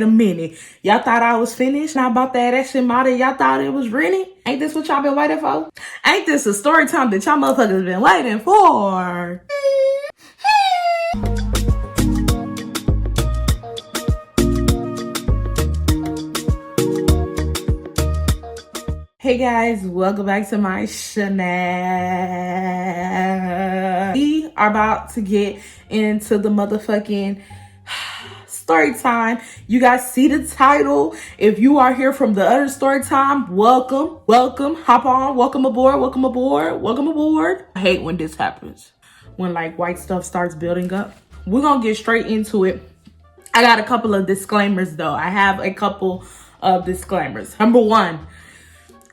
a minute. Y'all thought I was finished? Not about that shit model. Y'all thought it was Rennie? Ain't this what y'all been waiting for? Ain't this a story time that y'all motherfuckers been waiting for? Hey guys, welcome back to my channel. We are about to get into the motherfucking story time. You guys see the title. If you are here from the other story time, welcome, hop on, welcome aboard. I hate when this happens, when like white stuff starts building up. We're gonna get straight into it. I got a couple of disclaimers though. I have a couple of disclaimers. Number one,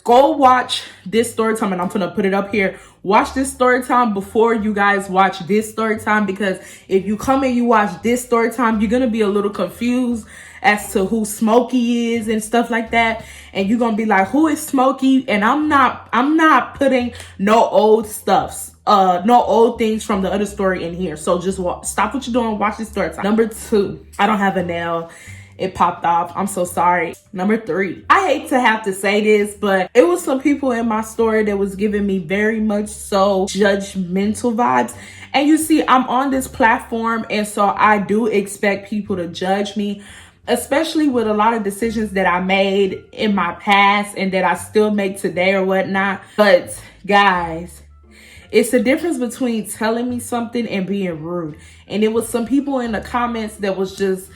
go watch this story time, and I'm gonna put it up here. Watch this story time before you guys watch this story time, because if you come and you watch this story time, you're gonna be a little confused as to who Smokey is and stuff like that, and you're gonna be like, who is Smokey? And I'm not putting no old stuffs, no old things from the other story in here. So just stop what you're doing, watch this story time. Number two, I don't have a nail. It popped off. I'm so sorry. Number three, I hate to have to say this, but it was some people in my story that was giving me very much so judgmental vibes. And you see, I'm on this platform, and so I do expect people to judge me, especially with a lot of decisions that I made in my past and that I still make today or whatnot. But guys, it's the difference between telling me something and being rude. And it was some people in the comments that was just,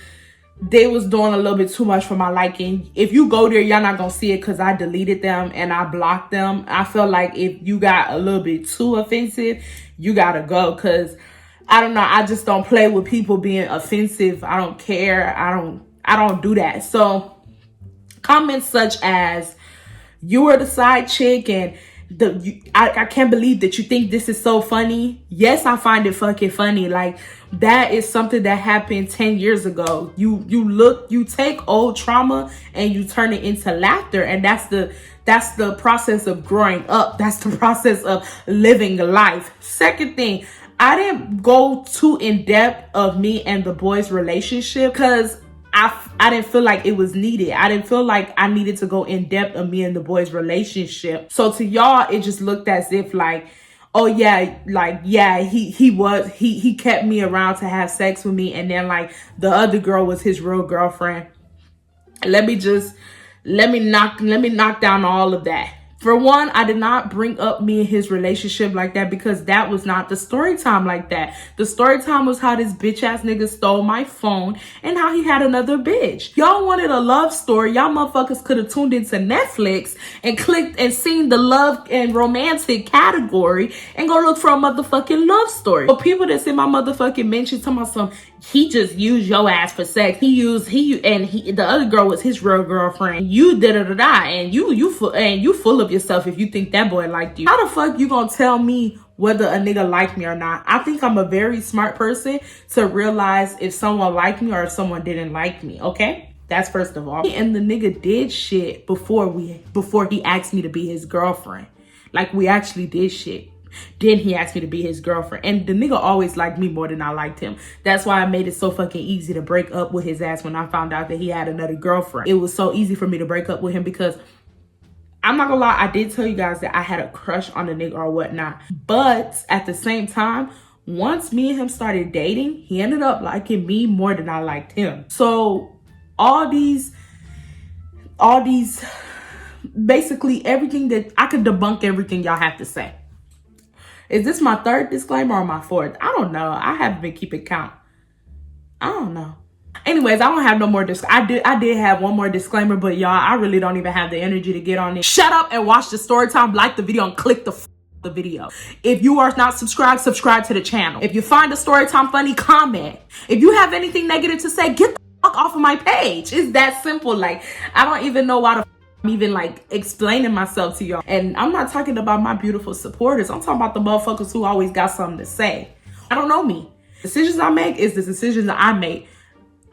they was doing a little bit too much for my liking. If you go there, y'all not gonna see it because I deleted them and I blocked them. I feel like if you got a little bit too offensive, you gotta go, because I don't know, I just don't play with people being offensive. I don't care. I don't do that. So comments such as, you were the side chick and I can't believe that you think this is so funny. Yes, I find it fucking funny. Like, that is something that happened 10 years ago. You take old trauma and you turn it into laughter, and that's the process of growing up. That's the process of living life. Second thing, I didn't go too in depth of me and the boy's relationship because I didn't feel like it was needed. I didn't feel like I needed to go in depth of me and the boy's relationship. So to y'all, it just looked as if like, oh yeah, like, yeah, he kept me around to have sex with me, and then like the other girl was his real girlfriend. Let me knock down all of that. For one, I did not bring up me and his relationship like that, because that was not the story time like that. The story time was how this bitch ass nigga stole my phone and how he had another bitch. Y'all wanted a love story. Y'all motherfuckers could have tuned into Netflix and clicked and seen the love and romantic category and go look for a motherfucking love story. But people that's in my motherfucking mention talking about some, he just used your ass for sex. The other girl was his real girlfriend. You da-da-da-da, and you full of yourself if you think that boy liked you. How the fuck you gonna tell me whether a nigga liked me or not? I think I'm a very smart person to realize if someone liked me or if someone didn't like me, okay? That's first of all. And the nigga did shit before he asked me to be his girlfriend. Like, we actually did shit. Then he asked me to be his girlfriend. And the nigga always liked me more than I liked him. That's why I made it so fucking easy to break up with his ass when I found out that he had another girlfriend. It was so easy for me to break up with him because, I'm not gonna lie, I did tell you guys that I had a crush on the nigga or whatnot. But at the same time, once me and him started dating, he ended up liking me more than I liked him. So all these, basically everything that, I could debunk everything y'all have to say. Is this my third disclaimer or my fourth? I don't know. I haven't been keeping count. I don't know. Anyways, I don't have no more I did have one more disclaimer, but y'all, I really don't even have the energy to get on it. Shut up and watch the story time, like the video, and click the video. If you are not subscribed, subscribe to the channel. If you find the story time funny, comment. If you have anything negative to say, get the fuck off of my page. It's that simple. Like, I don't even know why I'm even like explaining myself to y'all. And I'm not talking about my beautiful supporters. I'm talking about the motherfuckers who always got something to say. I don't know me. Decisions I make is the decisions that I make.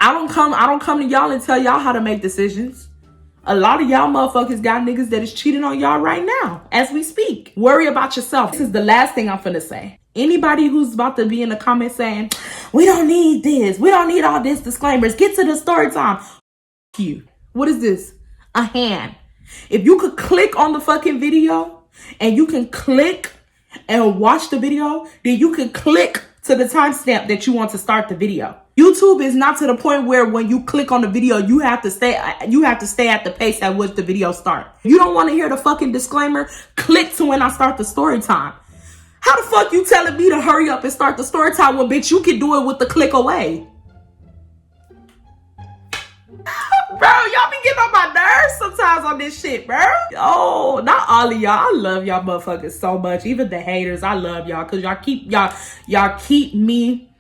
I don't come to y'all and tell y'all how to make decisions. A lot of y'all motherfuckers got niggas that is cheating on y'all right now as we speak. Worry about yourself. This is the last thing I'm finna say. Anybody who's about to be in the comments saying, we don't need this, we don't need all this disclaimers, get to the story time. you. What is this? A hand. If you could click on the fucking video and you can click and watch the video, then you can click to the timestamp that you want to start the video. YouTube is not to the point where when you click on the video, you have to stay at the pace at which the video starts. You don't want to hear the fucking disclaimer? Click to when I start the story time. How the fuck you telling me to hurry up and start the story time when, bitch, you can do it with the click away? Bro, y'all be getting on my nerves sometimes on this shit, bro. Oh, not all of y'all. I love y'all motherfuckers so much. Even the haters, I love y'all because y'all keep me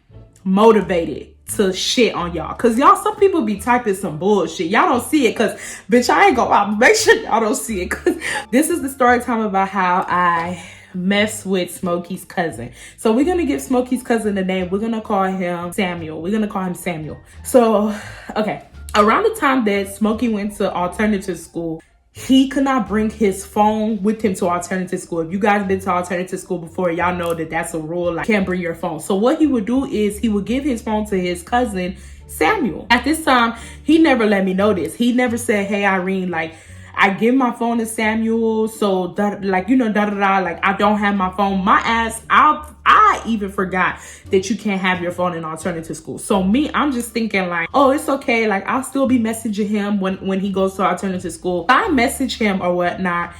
motivated to shit on y'all. Cause y'all, some people be typing some bullshit. Y'all don't see it cause, bitch, I ain't gonna make sure y'all don't see it. Cause this is the story time about how I mess with Smokey's cousin. So we're gonna give Smokey's cousin a name. We're gonna call him Samuel. So, okay. Around the time that Smokey went to alternative school, he could not bring his phone with him to alternative school. If you guys been to alternative school before, y'all know that that's a rule. Like, can't bring your phone. So what he would do is he would give his phone to his cousin, Samuel. At this time, he never let me know this. He never said, hey, Irene, like, I give my phone to Samuel, so like, you know, like, I don't have my phone. My ass, I even forgot that you can't have your phone in alternative school. So me, I'm just thinking like, oh, it's okay. Like, I'll still be messaging him when he goes to alternative school. I message him or whatnot,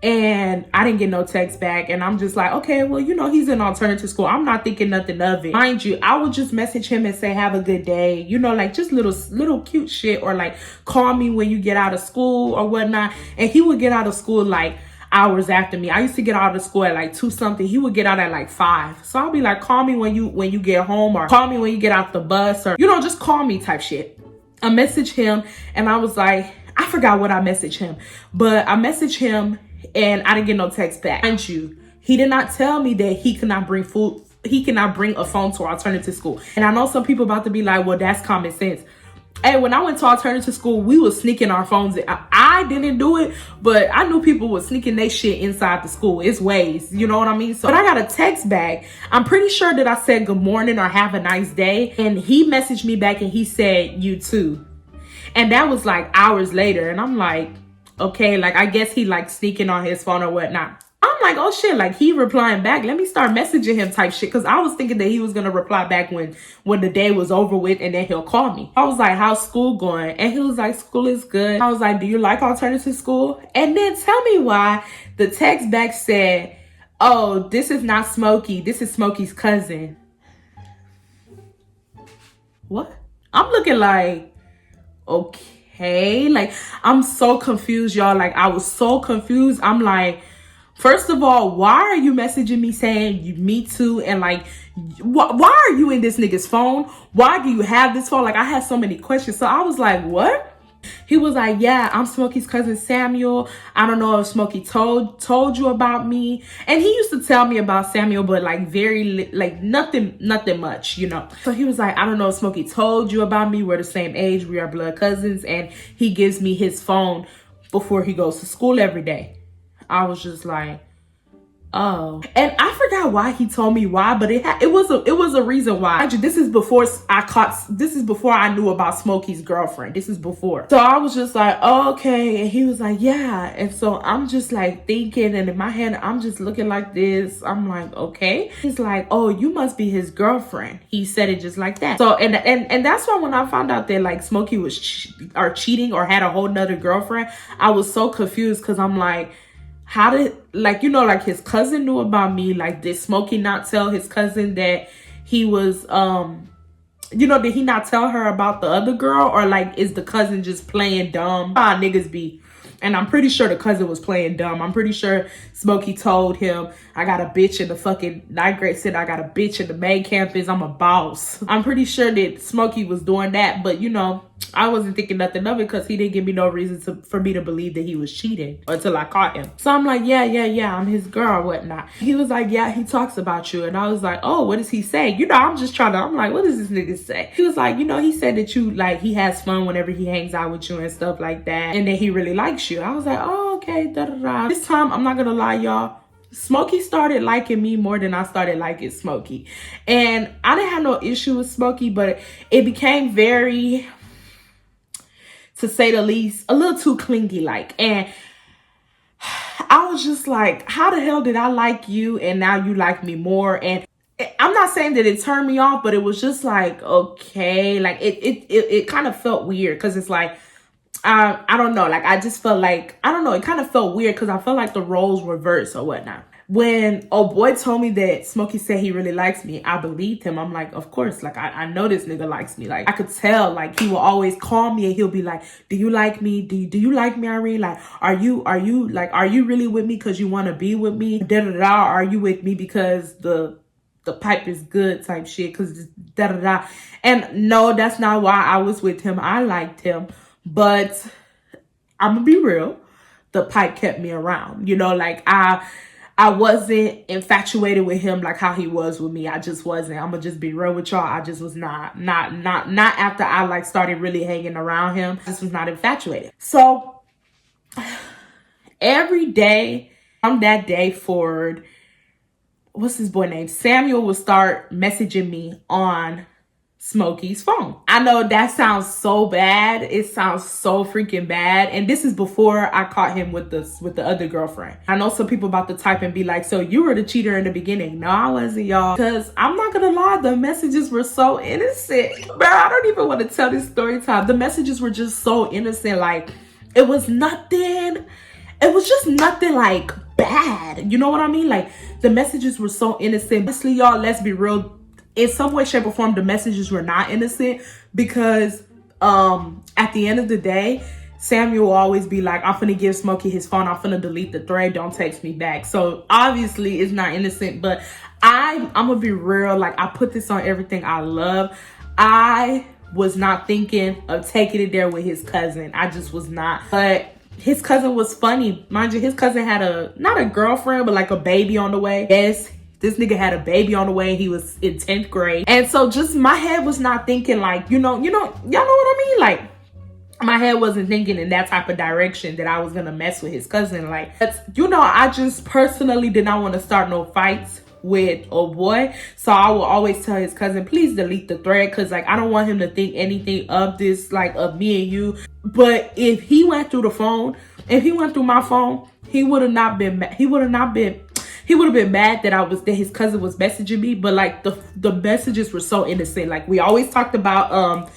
and I didn't get no text back. And I'm just like, okay, well, you know, he's in alternative school. I'm not thinking nothing of it. Mind you, I would just message him and say, have a good day. You know, like just little cute shit, or like call me when you get out of school or whatnot. And he would get out of school like hours after me. I used to get out of school at like 2 something. He would get out at like 5. So I'll be like, call me when you get home, or call me when you get out the bus, or, you know, just call me type shit. I messaged him and I was like, I forgot what I messaged him, but I messaged him and I didn't get no text back. Mind you, he did not tell me that he could not bring food. He cannot bring a phone to alternative school. And I know some people about to be like, well, that's common sense. Hey, when I went to alternative school, we was sneaking our phones. I didn't do it, but I knew people were sneaking their shit inside the school. It's ways, you know what I mean? So, but I got a text back. I'm pretty sure that I said good morning or have a nice day. And he messaged me back and he said, you too. And that was like hours later. And I'm like, okay, like, I guess he like sneaking on his phone or whatnot. I'm like, oh shit, like he replying back. Let me start messaging him type shit. Cause I was thinking that he was going to reply back when the day was over with and then he'll call me. I was like, how's school going? And he was like, school is good. I was like, do you like alternative school? And then tell me why the text back said, oh, this is not Smokey. This is Smokey's cousin. What? I'm looking like, okay. Like, I'm so confused, y'all. Like, I was so confused. I'm like, first of all, why are you messaging me saying you me too? And like, why are you in this nigga's phone? Why do you have this phone? Like, I had so many questions. So I was like, what? He was like, yeah, I'm Smokey's cousin Samuel. I don't know if Smokey told you about me. And he used to tell me about Samuel, but like very, like nothing much, you know. So he was like, I don't know if Smokey told you about me. We're the same age. We are blood cousins. And he gives me his phone before he goes to school every day. I was just like, oh. And I forgot why he told me why, but it was a reason why. This is before I knew about Smokey's girlfriend. This is before. So I was just like, oh, okay. And he was like, yeah. And so I'm just like thinking, and in my head, I'm just looking like this. I'm like, okay. He's like, oh, you must be his girlfriend. He said it just like that. So, and that's why when I found out that like Smokey was cheating or had a whole nother girlfriend, I was so confused because I'm like, how did, like, you know, like his cousin knew about me. Like, did Smokey not tell his cousin that he was, you know, did he not tell her about the other girl? Or like, is the cousin just playing dumb? How niggas be. And I'm pretty sure the cousin was playing dumb. I'm pretty sure Smokey told him, I got a bitch in the fucking ninth grade, said I got a bitch in the main campus. I'm a boss. I'm pretty sure that Smokey was doing that. But, you know, I wasn't thinking nothing of it because he didn't give me no reason for me to believe that he was cheating until I caught him. So I'm like, yeah, I'm his girl or whatnot. He was like, yeah, he talks about you. And I was like, oh, what does he say? You know, I'm like, what does this nigga say? He was like, you know, he said that you, like, he has fun whenever he hangs out with you and stuff like that. And that he really likes you. I was like, oh, okay, da-da-da. This time, I'm not gonna lie, y'all. Smokey started liking me more than I started liking Smokey. And I didn't have no issue with Smokey, but it became very... to say the least, a little too clingy like. And I was just like, how the hell did I like you and now you like me more? And I'm not saying that it turned me off, but it was just like, okay, like it kind of felt weird, because it's like, I don't know, like I just felt like, I don't know, it kind of felt weird because I felt like the roles reversed or whatnot. When old boy told me that Smokey said he really likes me, I believed him. I'm like, of course, like I know this nigga likes me. Like I could tell, like he will always call me and he'll be like, do you like me? Do you like me, Irene? Like, are you really with me because you want to be with me? Da da da. Are you with me because the pipe is good type shit? Because da da da. And no, that's not why I was with him. I liked him, but I'm gonna be real. The pipe kept me around. You know, like I wasn't infatuated with him like how he was with me. I just wasn't. I'm gonna just be real with y'all. I just was not after I like started really hanging around him. I just was not infatuated. So every day from that day forward, what's his boy name? Samuel would start messaging me on Smokey's phone. I know that sounds so bad. It sounds so freaking bad. And this is before I caught him with the other girlfriend. I know some people about to type and be like, so you were the cheater in the beginning. No, I wasn't, y'all. Because I'm not gonna lie, the messages were so innocent. Bro, I don't even want to tell this story time. The messages were just so innocent. Like, it was nothing. It was just nothing like bad. You know what I mean? Like, the messages were so innocent. Honestly, y'all, let's be real. In some way, shape, or form, the messages were not innocent, because at the end of the day, Samuel will always be like, I'm finna give Smokey his phone. I'm finna delete the thread. Don't text me back. So obviously it's not innocent, but I'm gonna be real. Like, I put this on everything I love. I was not thinking of taking it there with his cousin. I just was not. But his cousin was funny. Mind you, his cousin had not a girlfriend, but like a baby on the way. Yes. This nigga had a baby on the way. He was in 10th grade. And so just my head was not thinking like, y'all know what I mean? Like, my head wasn't thinking in that type of direction that I was going to mess with his cousin. Like, I just personally did not want to start no fights with old boy. So I will always tell his cousin, please delete the thread. Because, like, I don't want him to think anything of this, like, of me and you. But if he went through my phone, he would have been mad that his cousin was messaging me. But like the messages were so innocent. Like, we always talked about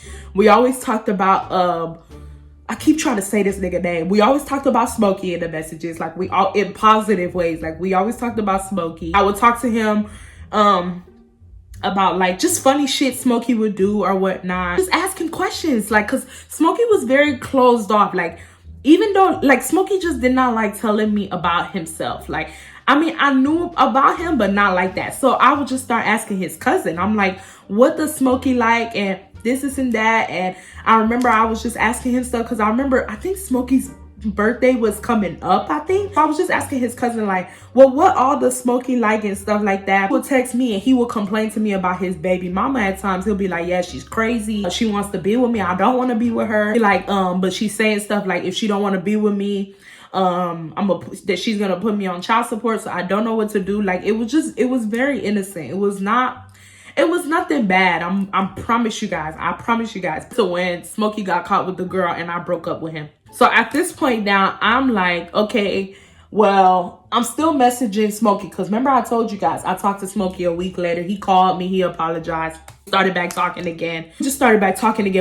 I keep trying to say this nigga name. We always talked about Smokey in the messages, like in positive ways. Like, we always talked about Smokey. I would talk to him about like just funny shit Smokey would do or whatnot. Just asking questions, like, cause Smokey was very closed off. Like, even though like Smokey just did not like telling me about himself. Like, I mean, I knew about him, but not like that. So I would just start asking his cousin. I'm like, what does Smokey like? And this and that. And I remember I was just asking him stuff because I think Smokey's birthday was coming up, I think. I was just asking his cousin, like, well, what all does Smokey like and stuff like that. He would text me and he would complain to me about his baby mama at times. He'll be like, yeah, she's crazy. She wants to be with me. I don't want to be with her. Like, but she's saying stuff like, if she don't want to be with me, that she's gonna put me on child support, so I don't know what to do. Like, it was very innocent. It was nothing bad. I promise you guys. So when Smokey got caught with the girl and I broke up with him. So at this point now, I'm like, okay, well, I'm still messaging Smokey, because remember I told you guys, I talked to Smokey a week later. He called me, he apologized, started back talking again.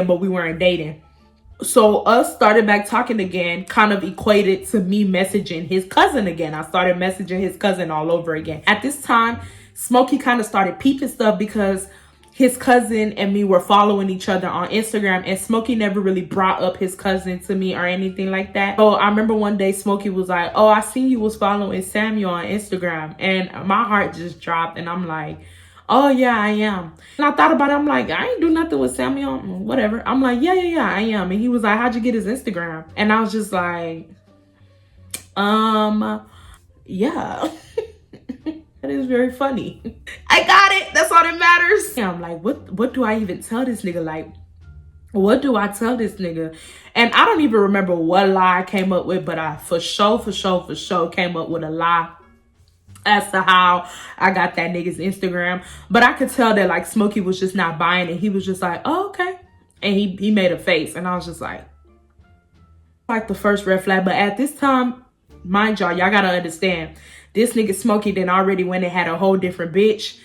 But we weren't dating. So us started back talking again kind of equated to me messaging his cousin again. I started messaging his cousin all over again. At this time, Smokey kind of started peeping stuff because his cousin and me were following each other on Instagram, and Smokey never really brought up his cousin to me or anything like that. So I remember one day Smokey was like, oh, I seen you was following Samuel on Instagram. And my heart just dropped, and I'm like, oh yeah, I am. And I thought about it. I'm like, I ain't do nothing with Samuel, whatever. I'm like, yeah, I am. And he was like, how'd you get his Instagram? And I was just like, yeah. That is very funny. I got it. That's all that matters. Yeah, I'm like, what do I even tell this nigga? Like, what do I tell this nigga? And I don't even remember what lie I came up with, but I for sure came up with a lie as to how I got that nigga's Instagram. But I could tell that like Smokey was just not buying it. He was just like, oh, okay. And he made a face. And I was just like, Like the first red flag. But at this time, mind y'all gotta understand, this nigga Smokey then already went and had a whole different bitch.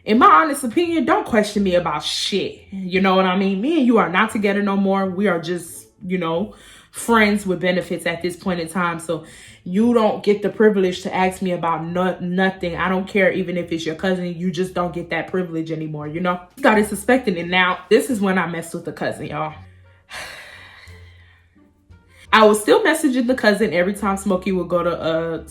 In my honest opinion, don't question me about shit. You know what I mean? Me and you are not together no more. We are just, you know, friends with benefits at this point in time. So you don't get the privilege to ask me about nothing. I don't care even if it's your cousin. You just don't get that privilege anymore, you know? Started suspecting it. Now, this is when I messed with the cousin, y'all. I was still messaging the cousin every time Smokey would go to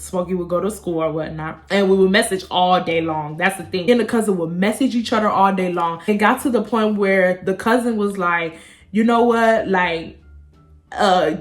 school or whatnot. And we would message all day long. That's the thing. And the cousin would message each other all day long. It got to the point where the cousin was like, you know what? Like,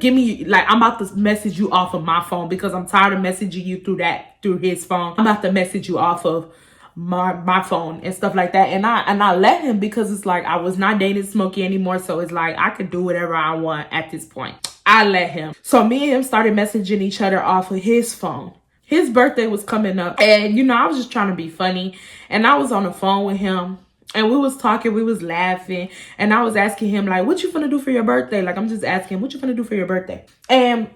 give me, like, I'm about to message you off of my phone because I'm tired of messaging you through his phone. I'm about to message you off of my phone and stuff like that. And I let him because it's like I was not dating Smokey anymore. So it's like I could do whatever I want at this point. I let him. So me and him started messaging each other off of his phone. His birthday was coming up. And, you know, I was just trying to be funny. And I was on the phone with him. And we was talking. We was laughing. And I was asking him, like, what you finna do for your birthday? Like, I'm just asking, what you finna do for your birthday? And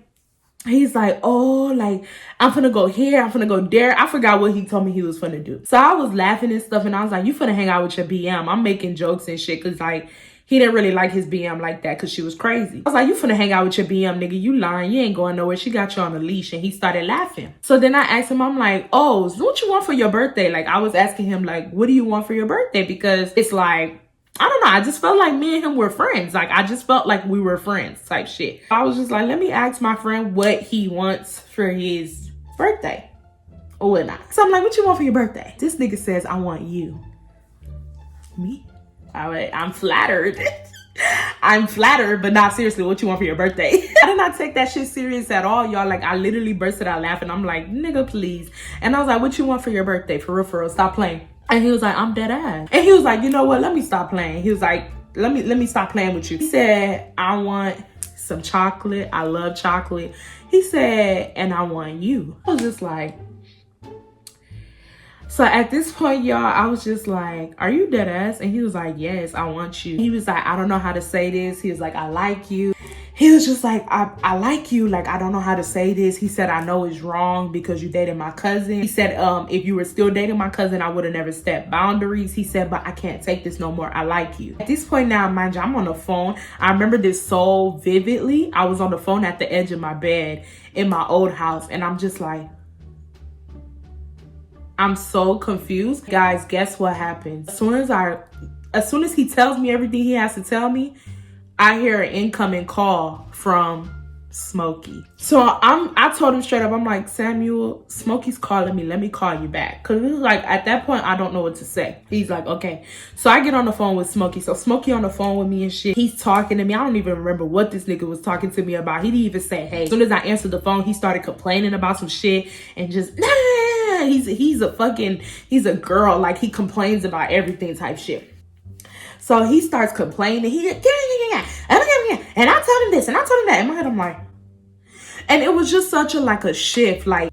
he's like, oh, like, I'm finna go here. I'm finna go there. I forgot what he told me he was finna do. So I was laughing and stuff. And I was like, you finna hang out with your BM. I'm making jokes and shit. Because, like, he didn't really like his BM like that because she was crazy. I was like, you finna hang out with your BM, nigga. You lying. You ain't going nowhere. She got you on a leash. And he started laughing. So then I asked him, I'm like, oh, so what you want for your birthday? Like, I was asking him, like, what do you want for your birthday? Because it's like, I don't know. I just felt like me and him were friends. Like, I just felt like we were friends type shit. I was just like, let me ask my friend what he wants for his birthday or whatnot. So I'm like, what you want for your birthday? This nigga says, I want you. Me? I'm flattered. I'm flattered, but not seriously, what you want for your birthday? I did not take that shit serious at all, y'all. Like, I literally bursted out laughing. I'm like, nigga, please. And I was like, what you want for your birthday? For real, stop playing. And he was like, I'm dead ass. And he was like, you know what? Let me stop playing. He was like, let me stop playing with you. He said, I want some chocolate. I love chocolate. He said, and I want you. I was just like, so at this point, y'all, I was just like, are you dead ass? And he was like, yes, I want you. He was like, I don't know how to say this. He was like, I like you. He was just like, I like you. Like, I don't know how to say this. He said, I know it's wrong because you dated my cousin. He said, if you were still dating my cousin, I would have never stepped boundaries. He said, but I can't take this no more. I like you. At this point now, mind you, I'm on the phone. I remember this so vividly. I was on the phone at the edge of my bed in my old house. And I'm just like, I'm so confused. Guys, guess what happened? As soon as he tells me everything he has to tell me, I hear an incoming call from Smokey. So I told him straight up, I'm like, Samuel, Smokey's calling me. Let me call you back. Cause it was like, at that point, I don't know what to say. He's like, okay. So I get on the phone with Smokey. So Smokey on the phone with me and shit. He's talking to me. I don't even remember what this nigga was talking to me about. He didn't even say, hey. As soon as I answered the phone, he started complaining about some shit and just, he's a girl. Like, he complains about everything type shit. So he starts complaining. And I told him this and I told him that. In my head, I'm like, and it was just such a shift. Like,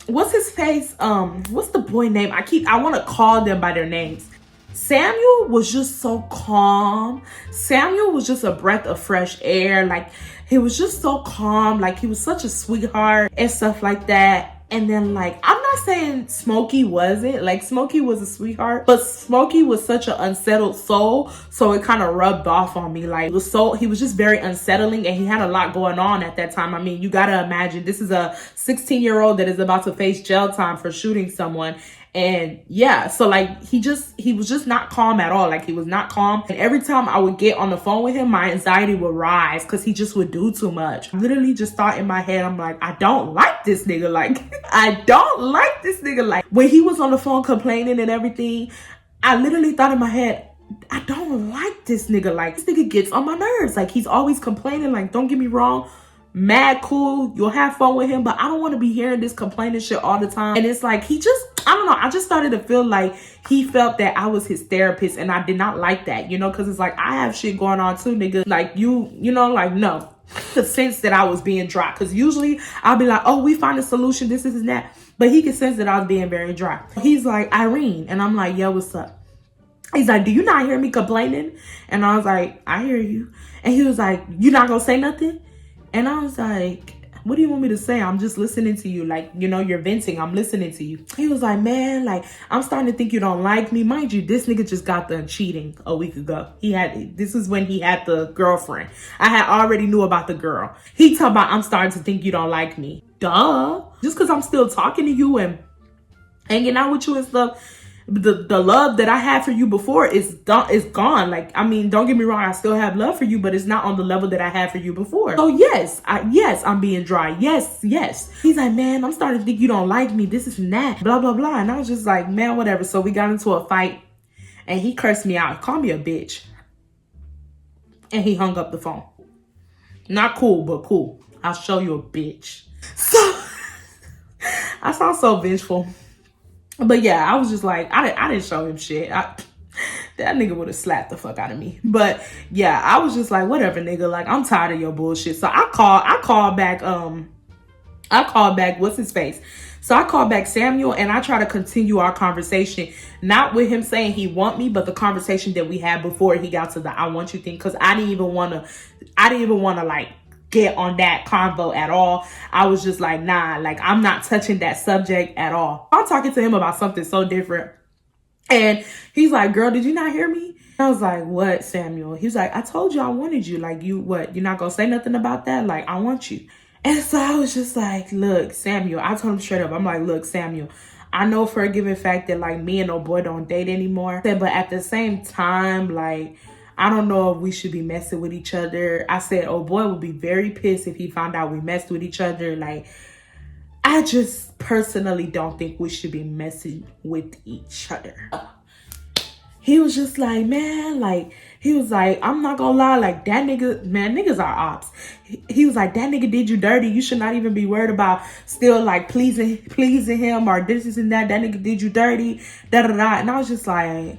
what's his face? What's the boy name? I want to call them by their names. Samuel was just so calm. Samuel was just a breath of fresh air. Like, he was just so calm. Like, he was such a sweetheart and stuff like that. And then, like, I'm not saying Smokey wasn't. Like, Smokey was a sweetheart, but Smokey was such an unsettled soul, so it kind of rubbed off on me. Like, he was just very unsettling, and he had a lot going on at that time. I mean, you gotta imagine, this is a 16-year-old that is about to face jail time for shooting someone. And yeah, so like, he was just not calm at all. Like, he was not calm. And every time I would get on the phone with him, my anxiety would rise because he just would do too much. I literally just thought in my head, I'm like, I don't like this nigga. Like, I don't like this nigga. Like, when he was on the phone complaining and everything, I literally thought in my head, I don't like this nigga. Like, this nigga gets on my nerves. Like, he's always complaining. Like, don't get me wrong, mad cool, you'll have fun with him, but I don't want to be hearing this complaining shit all the time. And it's like, I don't know, I just started to feel like he felt that I was his therapist, and I did not like that, you know, because it's like, I have shit going on too, nigga. Like, you know, like, no. The sense that I was being dry, because usually I'll be like, oh, we find a solution, this and that, but he could sense that I was being very dry. He's like, Irene, and I'm like, yo, what's up? He's like, do you not hear me complaining? And I was like, I hear you. And he was like, you not gonna say nothing? And I was like, what do you want me to say? I'm just listening to you. Like, you know, you're venting. I'm listening to you. He was like, man, like, I'm starting to think you don't like me. Mind you, this nigga just got done cheating a week ago. This is when he had the girlfriend. I had already knew about the girl. He talking about, I'm starting to think you don't like me. Duh. Just because I'm still talking to you and hanging out with you and stuff, the love that I had for you before is gone. Like, I mean, don't get me wrong, I still have love for you, but it's not on the level that I had for you before. So yes, I'm being dry. Yes. He's like, man, I'm starting to think you don't like me. This is that, blah, blah, blah. And I was just like, man, whatever. So we got into a fight and he cursed me out, called me a bitch. And he hung up the phone. Not cool, but cool. I'll show you a bitch. So I sound so vengeful. But yeah, I was just like, I didn't show him shit. That nigga would have slapped the fuck out of me. But yeah, I was just like, whatever, nigga. Like, I'm tired of your bullshit. So I called back, what's his face? So I called back Samuel and I try to continue our conversation, not with him saying he want me, but the conversation that we had before he got to the I want you thing. Cause I didn't even want to like get on that convo at all. I was just like, nah, like I'm not touching that subject at all. I'm talking to him about something so different. And he's like, girl, did you not hear me? I was like, what, Samuel? He was like, I told you I wanted you. Like, you're not gonna say nothing about that? Like, I want you. And so I was just like, look, Samuel, I told him straight up. I'm like, look, Samuel, I know for a given fact that like me and old boy don't date anymore. But at the same time, like, I don't know if we should be messing with each other. I said, oh boy would be very pissed if he found out we messed with each other. Like, I just personally don't think we should be messing with each other. He was just like, man, like, he was like, I'm not gonna lie, like, that nigga, man, niggas are ops. He was like, that nigga did you dirty. You should not even be worried about still, like, pleasing him or this and that. That nigga did you dirty, da-da-da. And I was just like...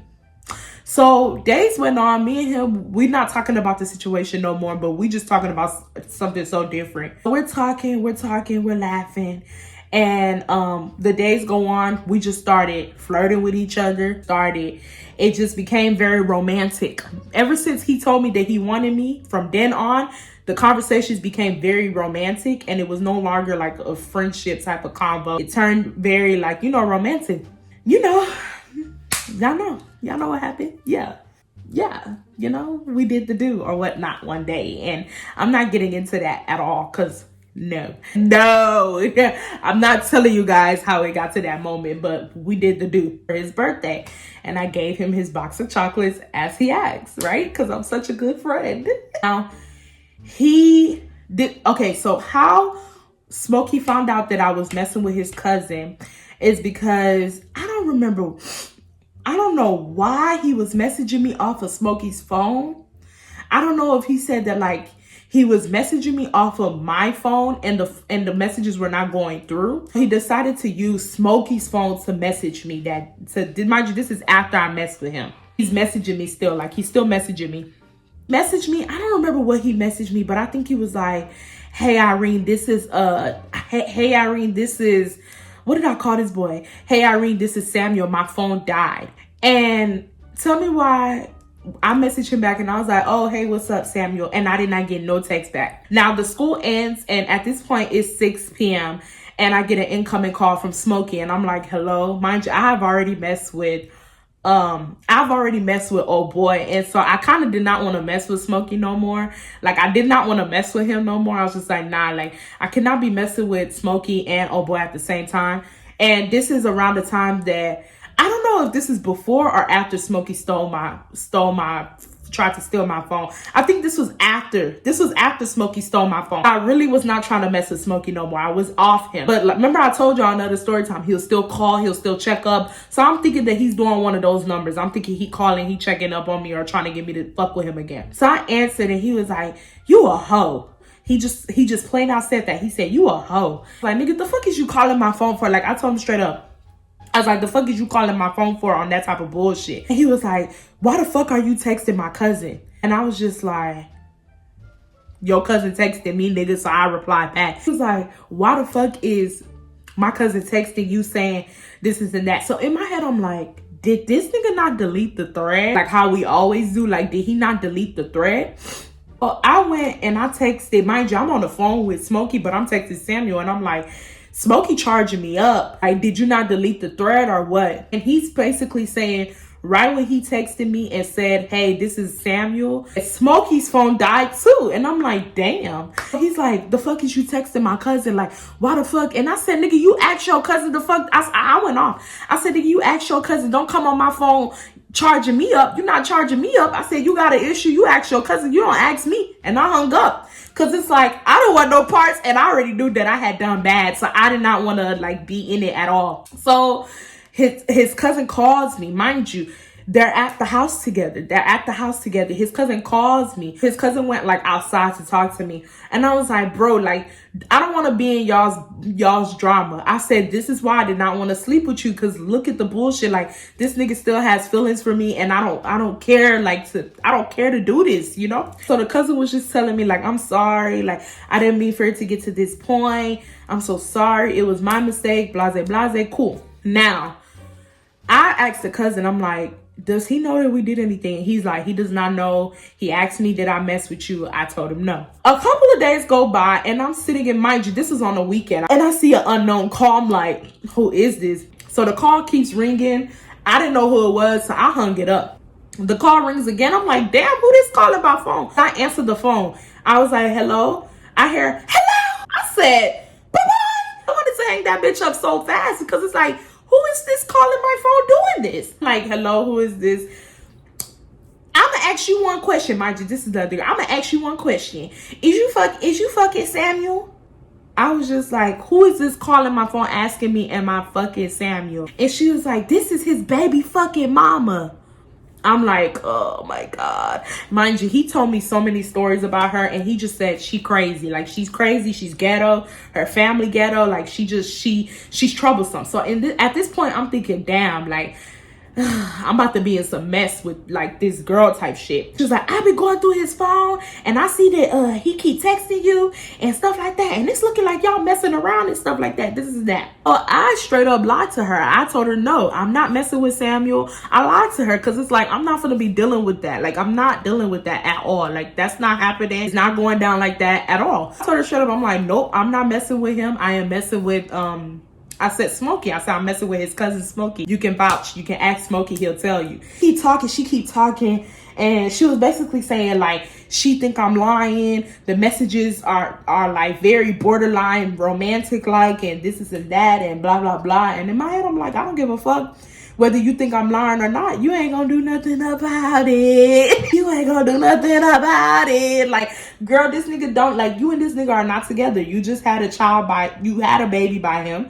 So days went on, me and him, we're not talking about the situation no more, but we just talking about something so different. We're talking, we're laughing. And the days go on, we just started flirting with each other. It just became very romantic. Ever since he told me that he wanted me, from then on, the conversations became very romantic and it was no longer like a friendship type of convo. It turned very like, romantic. Y'all know what happened? Yeah, we did the do or whatnot one day. And I'm not getting into that at all because no, I'm not telling you guys how it got to that moment, but we did the do for his birthday. And I gave him his box of chocolates as he asked, right? Because I'm such a good friend. Now, he did, okay, so how Smokey found out that I was messing with his cousin is because I don't know why he was messaging me off of Smokey's phone. I don't know if he said that like he was messaging me off of my phone and the messages were not going through. He decided to use Smokey's phone to message me. Mind you, this is after I messed with him. He's messaging me still, like he's still messaging me. I don't remember what he messaged me, but I think he was like, hey Irene, this is what did I call this boy? Hey, Irene, this is Samuel. My phone died. And tell me why I messaged him back and I was like, oh, hey, what's up, Samuel? And I did not get no text back. Now, the school ends and at this point it's 6 p.m. and I get an incoming call from Smokey and I'm like, hello? Mind you, I've already messed with old boy. And so I kind of did not want to mess with Smokey no more. Like, I did not want to mess with him no more. I was just like, nah, like, I cannot be messing with Smokey and old boy at the same time. And this is around the time that, I don't know if this is before or after Smokey tried to steal my phone. I think this was after Smokey stole my phone. I really was not trying to mess with Smokey no more. I was off him. But remember I told y'all another story time, he'll still call, he'll still check up. So I'm thinking that he's doing one of those numbers. I'm thinking he calling, he checking up on me or trying to get me to fuck with him again. So I answered and he was like, you a hoe. He just plain out said that. He said, you a hoe. Like, nigga, the fuck is you calling my phone for? Like, I told him straight up. I was like, the fuck is you calling my phone for on that type of bullshit? And he was like, why the fuck are you texting my cousin? And I was just like, your cousin texted me, nigga, so I replied back. He was like, why the fuck is my cousin texting you saying this, and that? So in my head, I'm like, did this nigga not delete the thread? Like how we always do? Like, did he not delete the thread? Well, I went and I texted, mind you, I'm on the phone with Smokey, but I'm texting Samuel and I'm like, Smokey charging me up. Like, did you not delete the thread or what? And he's basically saying, right when he texted me and said, hey, this is Samuel, Smokey's phone died too. And I'm like, damn. He's like, the fuck is you texting my cousin? Like, why the fuck? And I said, nigga, you asked your cousin the fuck. I went off. I said, nigga, you asked your cousin, don't come on my phone charging me up. You're not charging me up. I said, you got an issue. You ask your cousin. You don't ask me. And I hung up. Cause it's like, I don't want no parts. And I already knew that I had done bad. So I did not want to like be in it at all. So his cousin calls me, mind you. They're at the house together. His cousin calls me. His cousin went like outside to talk to me. And I was like, bro, like, I don't want to be in y'all's drama. I said, this is why I did not want to sleep with you. Cause look at the bullshit. Like, this nigga still has feelings for me. And I don't care to do this, you know? So the cousin was just telling me like, I'm sorry. Like, I didn't mean for it to get to this point. I'm so sorry. It was my mistake. Blase, blase. Cool. Now, I asked the cousin, I'm like, does he know that we did anything? He's like, he does not know. He asked me, did I mess with you? I told him no. A couple of days go by and I'm sitting in, mind you, this is on the weekend. And I see an unknown call. I'm like, who is this? So the call keeps ringing. I didn't know who it was, so I hung it up. The call rings again. I'm like, damn, who this calling my phone? I answered the phone. I was like, hello? I hear, hello? I said, bye-bye. I wanted to hang that bitch up so fast because it's like, who is this calling my phone doing this? Like, hello, who is this? I'm gonna ask you one question, mind you. This is the other. I'm gonna ask you one question. Is you fucking Samuel? I was just like, who is this calling my phone asking me, am I fucking Samuel? And she was like, this is his baby fucking mama. I'm like, oh my God. Mind you, he told me so many stories about her and he just said she crazy. Like, she's crazy. She's ghetto. Her family ghetto. Like, she's troublesome. So at this point, I'm thinking, damn, like, I'm about to be in some mess with like this girl type shit. She's like, I been going through his phone and I see that he keep texting you and stuff like that. And it's looking like y'all messing around and stuff like that. This is that. I straight up lied to her. I told her, no, I'm not messing with Samuel. I lied to her because it's like, I'm not going to be dealing with that. Like, I'm not dealing with that at all. Like, that's not happening. It's not going down like that at all. I told her straight up, I'm like, nope, I'm not messing with him. I am messing with, I said Smokey. I said I'm messing with his cousin Smokey. You can vouch. You can ask Smokey. He'll tell you. She keep talking. And she was basically saying like, she think I'm lying. The messages are like very borderline romantic like, and this is and that and blah, blah, blah. And in my head, I'm like, I don't give a fuck whether you think I'm lying or not. You ain't gonna do nothing about it. You ain't gonna do nothing about it. Like, girl, this nigga don't, like, you and this nigga are not together. You just had you had a baby by him.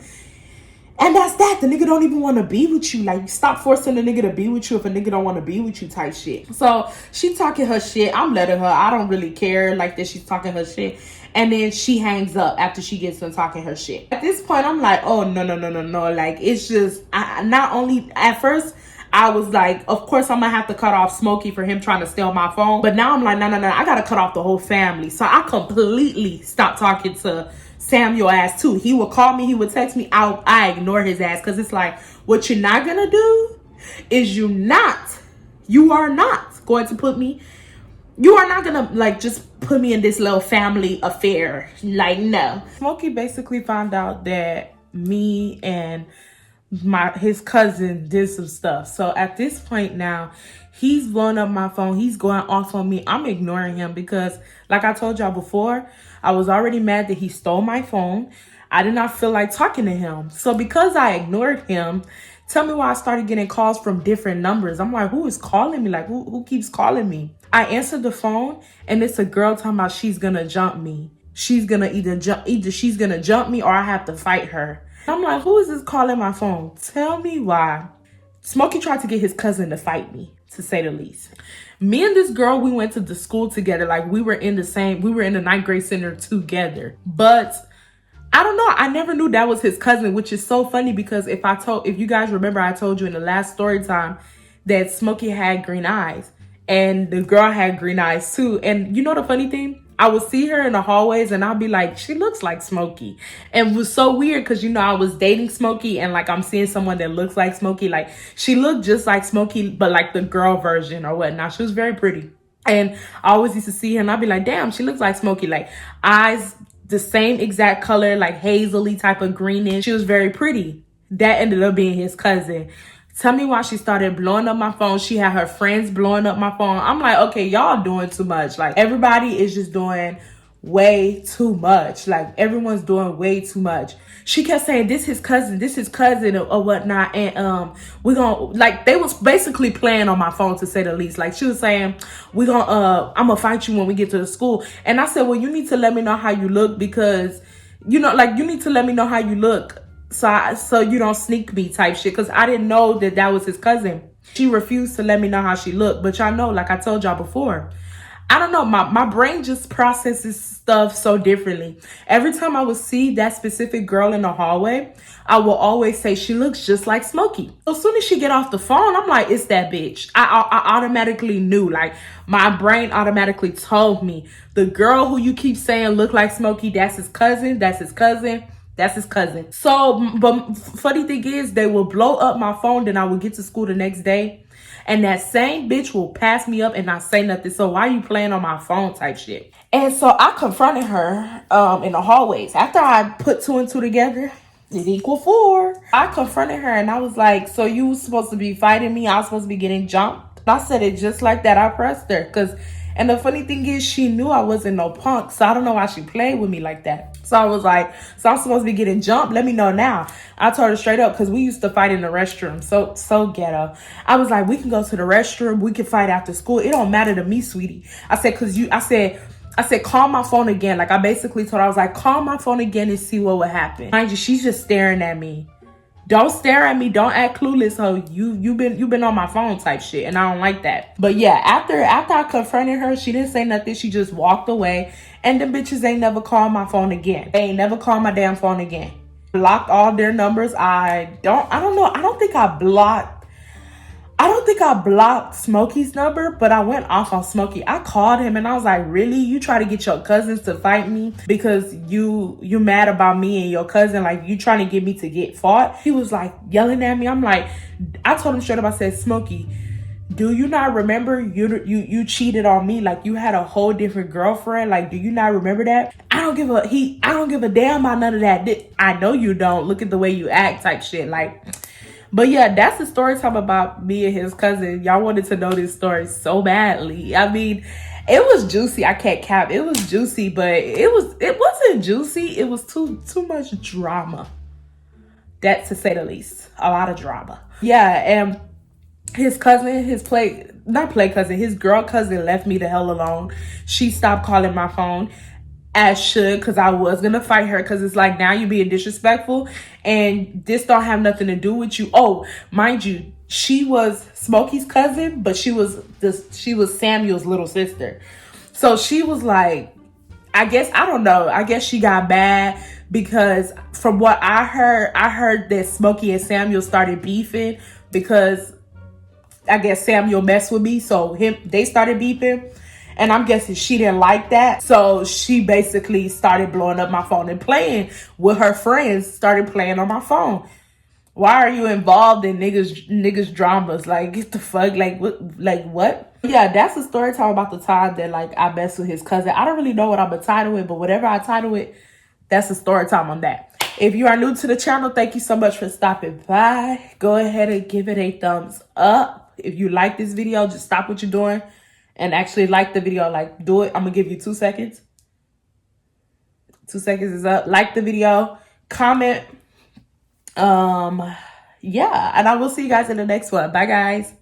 And that's that. The nigga don't even want to be with you. Like, stop forcing the nigga to be with you if a nigga don't want to be with you type shit. So she talking her shit. I'm letting her. I don't really care like that. She's talking her shit. And then she hangs up after she gets done talking her shit. At this point, I'm like, oh, no. Like, it's just, not only, at first, I was like, of course, I'm going to have to cut off Smokey for him trying to steal my phone. But now I'm like, no. I got to cut off the whole family. So I completely stopped talking to Samuel ass too. He would call me, he would text me, I ignore his ass because it's like, what you're not gonna do is you are not going to put me, you are not gonna like just put me in this little family affair. Like, no. Smokey basically found out that me and his cousin did some stuff. So at this point now, he's blowing up my phone. He's going off on me. I'm ignoring him because, like I told y'all before, I was already mad that he stole my phone. I did not feel like talking to him. So because I ignored him, tell me why I started getting calls from different numbers. I'm like, who is calling me? Like, who keeps calling me? I answered the phone and it's a girl talking about she's gonna jump me. She's gonna either she's gonna jump me or I have to fight her. I'm like, who is this calling my phone? Tell me why. Smokey tried to get his cousin to fight me, to say the least. Me and this girl, we went to the school together. Like, we were in the ninth grade center together. But I don't know. I never knew that was his cousin, which is so funny because if you guys remember, I told you in the last story time that Smokey had green eyes and the girl had green eyes too. And you know the funny thing? I would see her in the hallways and I'll be like, she looks like Smokey. And it was so weird because, you know, I was dating Smokey and like I'm seeing someone that looks like Smokey. Like, she looked just like Smokey, but like the girl version or whatnot. She was very pretty. And I always used to see her and I'd be like, damn, she looks like Smokey. Like eyes, the same exact color, like hazily type of greenish. She was very pretty. That ended up being his cousin. Tell me why she started blowing up my phone. She had her friends blowing up my phone. I'm like, okay, y'all doing too much. Like everybody is just doing way too much. Like everyone's doing way too much. She kept saying this his cousin or whatnot. And we're gonna, like, they was basically playing on my phone, to say the least. Like she was saying, I'm gonna fight you when we get to the school. And I said, well, you need to let me know how you look, because you know, like, you need to let me know how you look, so you don't sneak me type shit, because I didn't know that was his cousin. She refused to let me know how she looked. But y'all know, like I told y'all before, I don't know, my brain just processes stuff so differently. Every time I would see that specific girl in the hallway, I will always say she looks just like Smokey. So as soon as she get off the phone, I'm like, it's that bitch. I automatically knew. Like my brain automatically told me, the girl who you keep saying look like Smokey, that's his cousin. That's his cousin. That's his cousin. So, but funny thing is, they will blow up my phone. Then I will get to school the next day, and that same bitch will pass me up and not say nothing. So why are you playing on my phone type shit? And so I confronted her in the hallways. After I put 2 and 2 together, it equal 4. I confronted her and I was like, so you was supposed to be fighting me? I was supposed to be getting jumped? And I said it just like that. I pressed her. And the funny thing is, she knew I wasn't no punk. So I don't know why she played with me like that. So I was like, so I'm supposed to be getting jumped? Let me know now. I told her straight up, because we used to fight in the restroom. So ghetto. I was like, we can go to the restroom. We can fight after school. It don't matter to me, sweetie. I said, call my phone again. Like I basically told her, I was like, call my phone again and see what would happen. Mind you, she's just staring at me. Don't stare at me. Don't act clueless, ho. You've been on my phone type shit, and I don't like that. But yeah, after I confronted her, she didn't say nothing. She just walked away, and the bitches ain't never called my phone again. They ain't never called my damn phone again. Blocked all their numbers. I don't know. I don't think I blocked Smokey's number, but I went off on Smokey. I called him and I was like, really? You try to get your cousins to fight me because you mad about me and your cousin? Like, you trying to get me to get fought? He was like yelling at me. I'm like, I told him straight up, I said, Smokey, do you not remember you cheated on me? Like, you had a whole different girlfriend. Like, do you not remember that? I don't give a damn about none of that. I know you don't. Look at the way you act type shit. Like, but yeah, that's the story time about me and his cousin. Y'all wanted to know this story so badly. I mean, it was juicy. I can't cap. It was juicy, but it wasn't juicy. It was too much drama. That's to say the least. A lot of drama. Yeah, and his cousin, his girl cousin left me the hell alone. She stopped calling my phone, as should, because I was gonna fight her, because it's like, now you being disrespectful and this don't have nothing to do with you. Oh, mind you, she was Smokey's cousin, but she was Samuel's little sister. So she was like, I don't know, I guess she got mad because from what I heard that Smokey and Samuel started beefing because I guess Samuel messed with me, so they started beefing. And I'm guessing she didn't like that. So she basically started blowing up my phone and playing with her friends, started playing on my phone. Why are you involved in niggas dramas? Like, get the fuck, like what? Yeah, that's the story time about the time that like I messed with his cousin. I don't really know what I'm gonna title it, but whatever I title it, that's the story time on that. If you are new to the channel, thank you so much for stopping by. Go ahead and give it a thumbs up. If you like this video, just stop what you're doing and actually like the video. Like, do it. I'm gonna give you 2 seconds. 2 seconds is up. Like the video, comment. Yeah, and I will see you guys in the next one. Bye, guys.